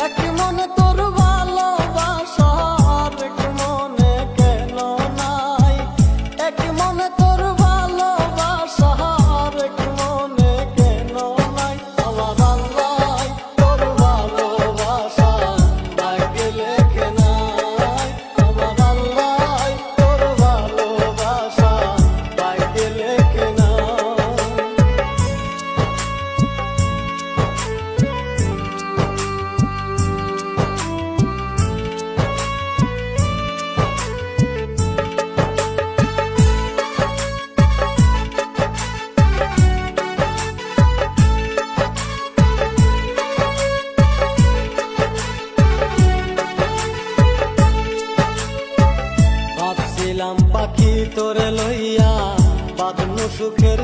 এক মনে তোর ভালোবাসার এক মনে কেন নাই, এক মনে তোর ভালোবাসার এক মনে কেন নাই। আমার আল্লাহ তোর ভালোবাসা ভাগ্যে লেখে নাই, আমার আল্লাহ তোর ভালোবাসা ভাগ্যে লেখে নাই। ভাবছিলাম পাখি তোরে লইয়া বাঁধনু সুখের